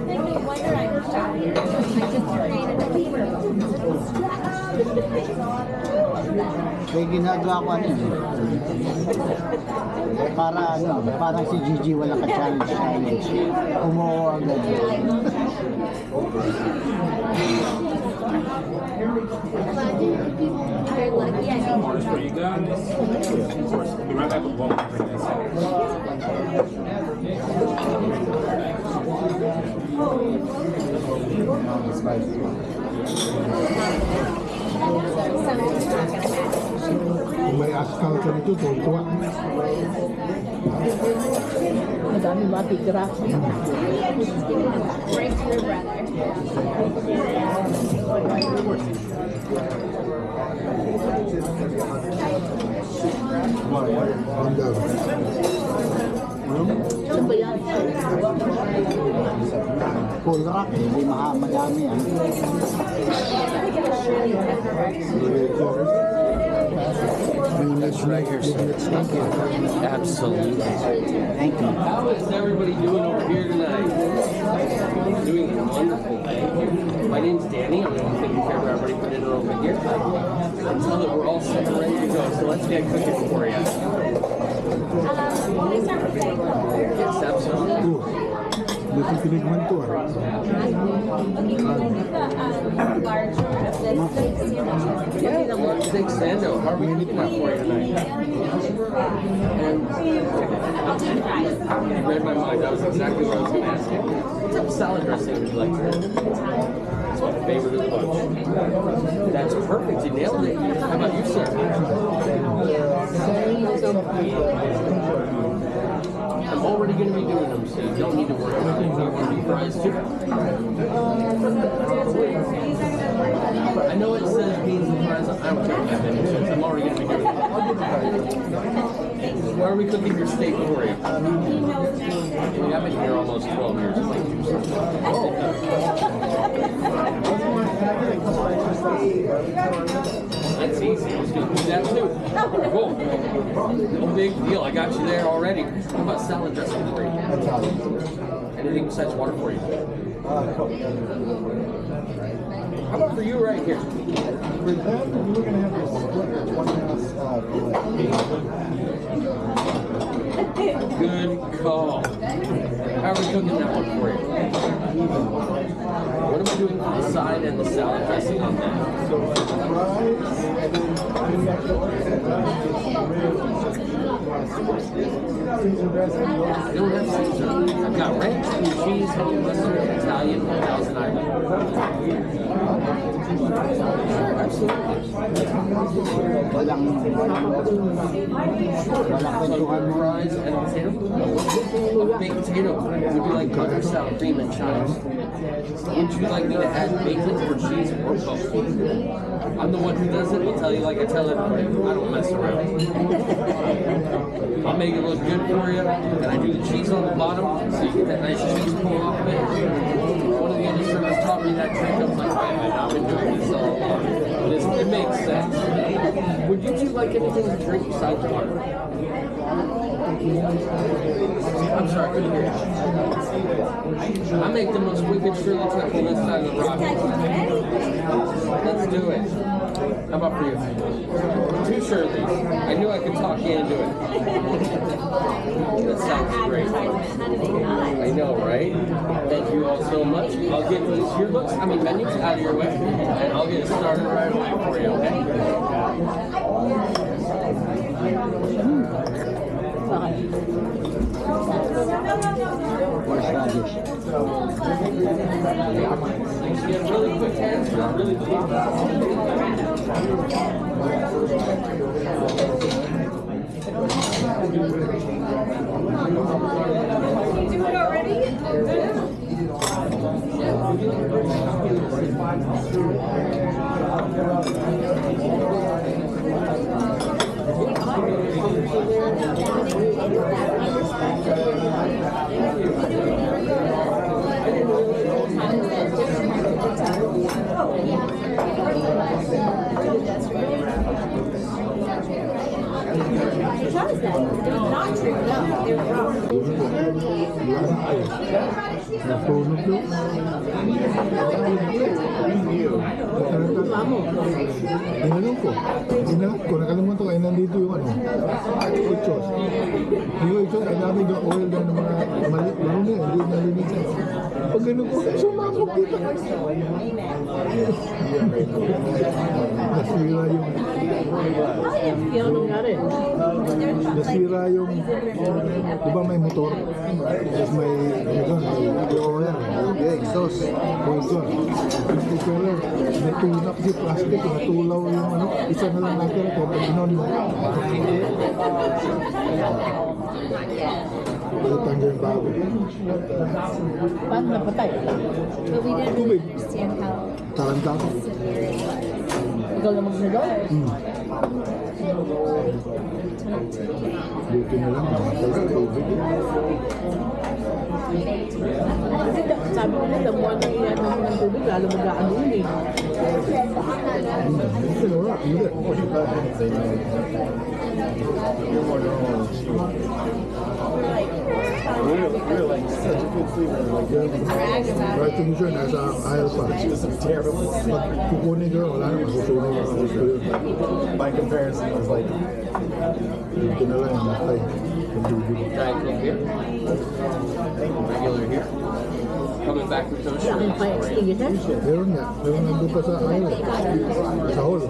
Make me wonder I was out here. I just created a liver. Kaya ginagawa ko ano yun. Para ano, parang si Gigi wala ka-challenge. Umuho agad. Imagine if people You're lucky I think. For you guys. Of course, be right back with one more for this. Something's not gonna match. Kung may asphalt ka nito, tuwa. Madami ba titira? Break through, brother. Hanggang. Saan ba yan? Full rock, hindi madami yan. That's right here, sir. Absolutely. Thank you. How is everybody doing over here tonight? Doing wonderful. My name's Danny. I'm the one taking care of everybody putting it over here. Until that we're all set and ready to go. So let's get cooking for you. Can we start with that? Yes, absolutely. Dito pinigman to ah. Large of this sandwich. Yeah, the large steak sando. How are we cooking that for you tonight? And I'll do fries. you read my mind. That was exactly what I was going to ask you. What type of salad dressing would you like to have? That's my favorite of the bunch. That's perfect. You nailed it. How about you, sir? I'm already going to be doing them, so you don't need to worry about it. You want to do fries too? I know it says beans and fries. I don't care about that. I'm already going to be doing it. Why are we cooking your steak for you? I've been here almost 12 years. That's easy. I was going to do that too. Cool. No big deal. I got you there already. How about salad dressing for you? Anything besides water for you? How about for you right here? For that, we were gonna have a split. Good call. How are we cooking that one for you? What am I doing for the side and the salad dressing on that? I don't have Caesar. I've got ranch, blue cheese, honey mustard, Italian, Thousand Island. Sure, absolutely. So fries and a potato? A baked potato. Would you like butter, sour cream, and chives? Would you like me to add bacon or cheese or both? I'm the one who does it. I'll tell you like I tell everybody. I don't mess around. I'll make it look good for you, and I do the cheese on the bottom, so you get that nice cheese pull off of it. One of the other servers taught me that trick. I was like, wait a minute, I've been doing this all along. But it makes sense. Would you two like anything to drink besides water? I'm sorry, I couldn't hear you. I make the most wicked Shirley Temple this side of the rock. Let's do it. How about for you? 2 Shirleys. I knew I could talk you into it. That sounds great. I know, right? Thank you all so much. I'll get these yearbooks, menus out of your way, and I'll get it started right away for you, okay? You have really quick hands, really quick. You do it already? How is that? They're not true. No, they're wrong. Nasunog to. Ginanong ko. Ginanong ko. Nakalimutan ko ay nandito yung ichos. Yung ichos ay namin yung oil doon ng mga maliit. Laro na hindi nalinisan. Pag ganun ko, sumabog dito. Nasira yung... Nasira yung... Di ba may motor? Tapos may oil, may exhaust. Yung propeller, natulak kasi plastic, natulaw yung ano, isa na lang natin ito, pag inon mo. Palitan yung bago. Paano napatay? But we didn't Tubig. understand how Tarantado. Ikaw lang magnagaw? Buti na lang, namatay sa tubig. Kasi sabi ko nila, buwan nang iyan naman ng tubig, lalo mag-aano yun eh. Buti na wala, hindi. Writing mo siya, nasa aisle pa. Pag kukunin ko, wala na, masusunog ako gusto yun. By comparison, it was like, Buti na lang, namatay. Ang tubig. Diet Coke here. Regular here. Coming back with those Sa akin pa extinguisher. Meron nga, meron nandun pa sa aisle. Sa hall.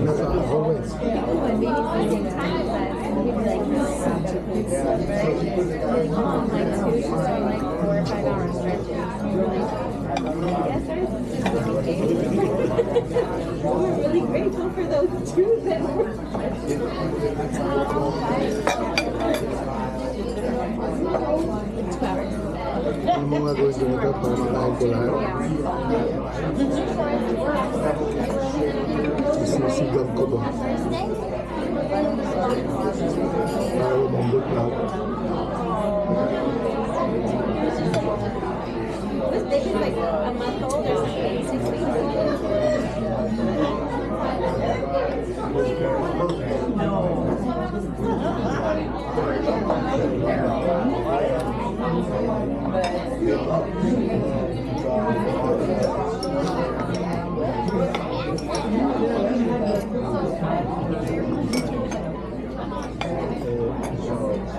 Nasa hallway. we're really grateful for those two that were Ano mga gawin ko nito para makain ko lahat? Sisisigam ko ba? Para lumambot lahat. this baby's like a month old or something, 6 weeks old.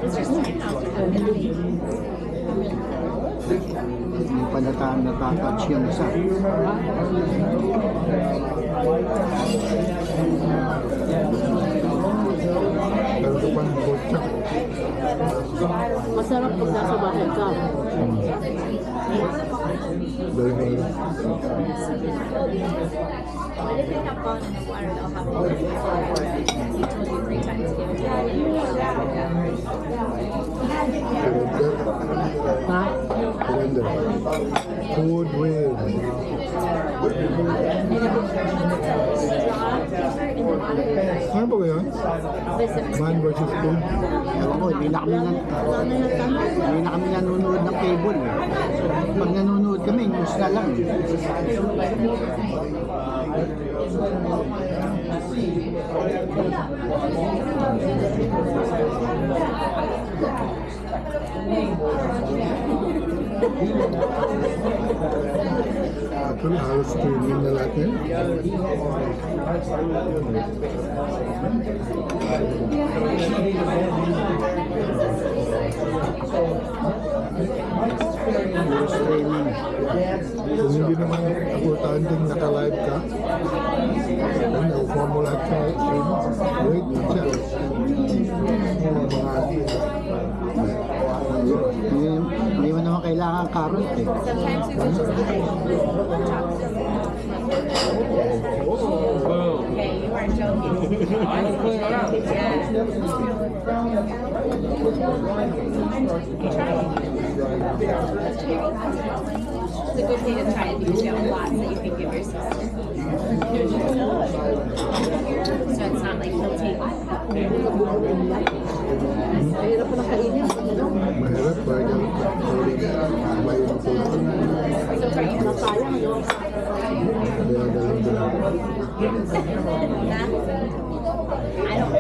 It's just time out for them. Yung palataan natatouch yung isa. Meron ko pang botcha. Masarap pag nasa bahay ka. Dahil may But if they have gone in the water, they'll have water. He told you 3 times to give it. Ha? surrender. Food win. Ano ba yun? Man versus food? Ewan ko, hindi na kami nanonood ng cable. Pag nanonood kami, news na lang. Actually, halos streaming na lahat yan. Puro streaming. Kung hindi naman importanteng naka-live ka, kung nakukuha mo lahat sa streaming, wait lang siya. Hindi mo naman kailangan karot eh. Sometimes we just Okay, you weren't joking. It's a good day to try it because you have lots that you can give your sister. So it's not like he'll take Mahirap pa ng kainin. Mahirap, parang may tulong. So for you, Nasayang, no? Kaya dalang dalang. I don't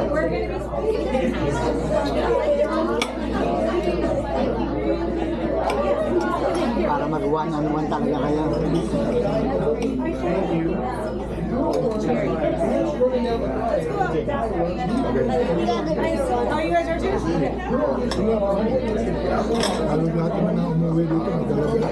we're gonna Para mag-one-on-one talaga kayo. Halos lahat naman na umuwi dito, magdalaga.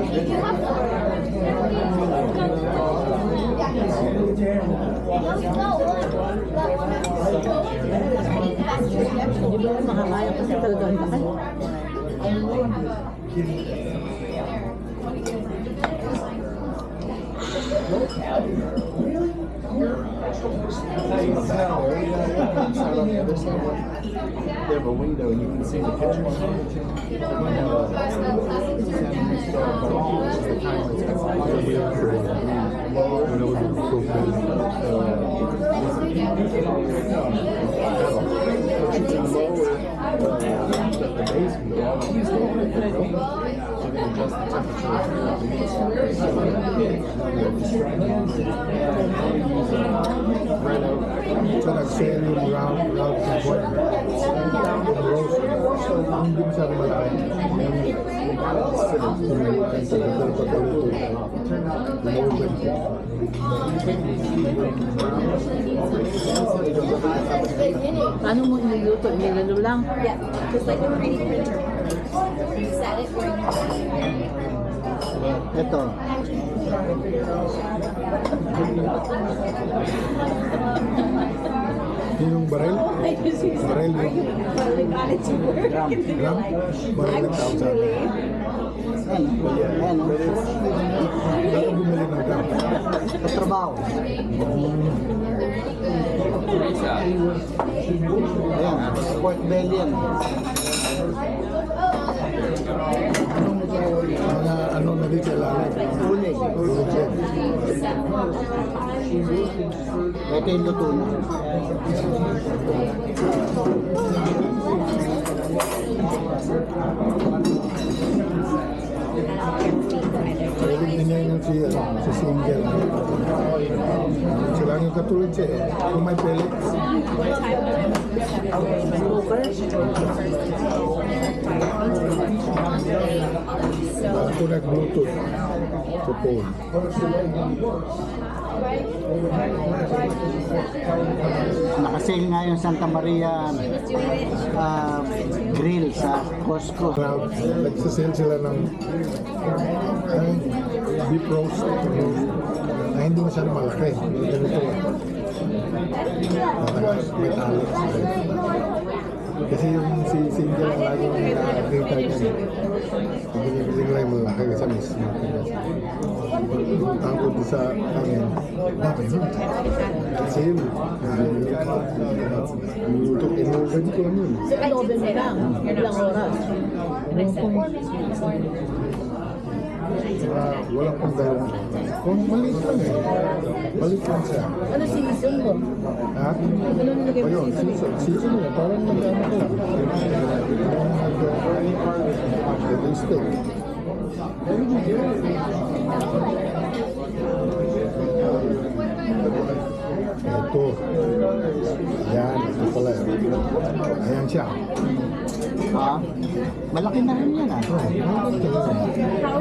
Hindi ba makakaya kasi talagang takay? They have a window and you can see the pictures. So nag-sale yung round ng buwan. Yung rose. Hindi masyado malaki. Paano mo iniluto? Inilalo lang? Yeah, just like a 3D printer. You set it where you Ito. Yun yung baril? Baril yung Gram. gram? Baril ng tawag sa atin. Ayan, oh. Saan ka bumili ng gram? Sa trabaho. Ayan, pork belly yan. Mga ano na dito ilalim? Uling. Uling yan. Ito yung luto na. Pwede niya yung si single. Sila yung katulad siya eh. Kung may pellets. Ito nag-bluetooth. Sa phone. Nakasale nga yung Santa Maria grill sa Costco. Nagsasale sila ng beef roast na hindi masyadong malaki. Ganito. Metallic. Kasi yung si single ang lagi nakakita niya. Binibili nila yung malaki kasi mas tapos sa amin. Bakit yun? Kasi yun. Inuugan ko lang yun. Sa oven mo lang. Ilang oras. Walang pang dalawang. Kung maliit lang eh. Maliit lang siya. Ano season mo? Ha? Ano nilagay mo Ayun, season? season mo. Parang nag-ano ko lang. Ito yung steak. Ito. Ayan, ito pala. Ayan siya. Ha? Malaki na rin yan ah. How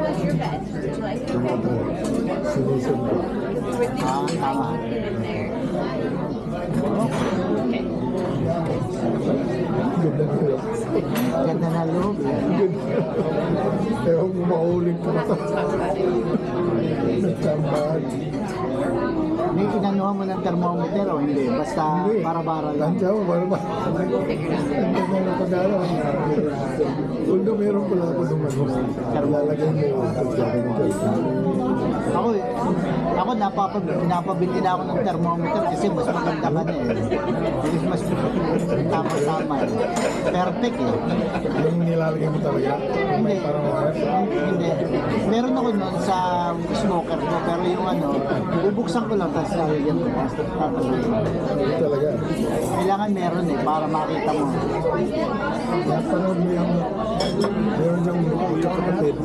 was your bed? Did you like your bed? Sinisin ko. Tama. Ganda nila. Ganda na loob. Ewan mo mauling ko ito. Nagtambahan. May inanuhan mo ng thermometer o hindi? Basta para-bara lang. Tansya mo, para-bara. Hindi mo na pag-araw. Although meron pala ako nung lalagay mo. Ako napabili na ako ng thermometer kasi mas maganda ka na eh. Kasi mas tama-tama eh. Perfect eh. Yung nilalagay mo talaga? Hindi. Parang wire? Hindi. Meron ako noon sa smoker ko pero yung ano, bubuksan ko lang tapos lalagyan ko. Hindi talaga. Kailangan meron eh para makita mo. Napanood mo yung meron siyang kapatid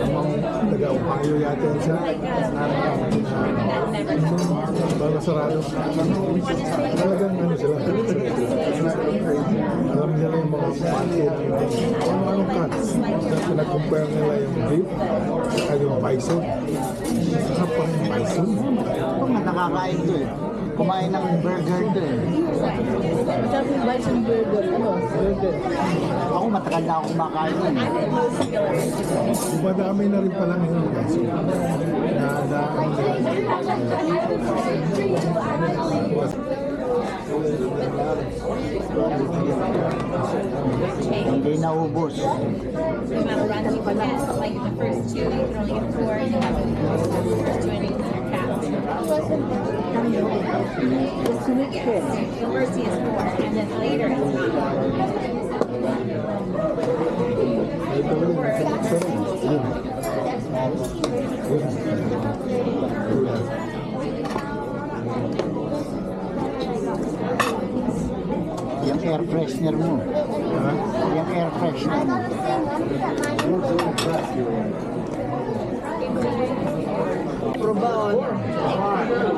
amang taga-Ohio yata yun siya para sarado talagang ano sila alam nila yung mga packet kung anong cuts pinag-compare nila yung beef at yung bison sarap pa yung bison Ito nga nakakain to eh. Kumain ng burger to eh. Masarap yung bison burger. Ano? Burger. Ako matagal na ako kumakain nun eh. madami na rin pala yung bison Hindi naubos. No matter run, you can get like the first two, you can only get four, and you have the first two, and you can The sweet shit. University is 4, and then later it's not 4. Yung air freshener mo. Yung air freshener mo.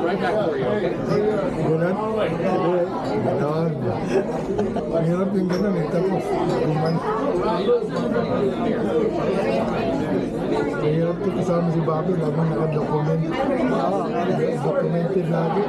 Right back for you, okay? Gulat? Ganon. Ang hirap yung ganon eh. Tapos, kuman. Ang hirap ito kasama si Bobby. Laging nakadocument. Documented lagi.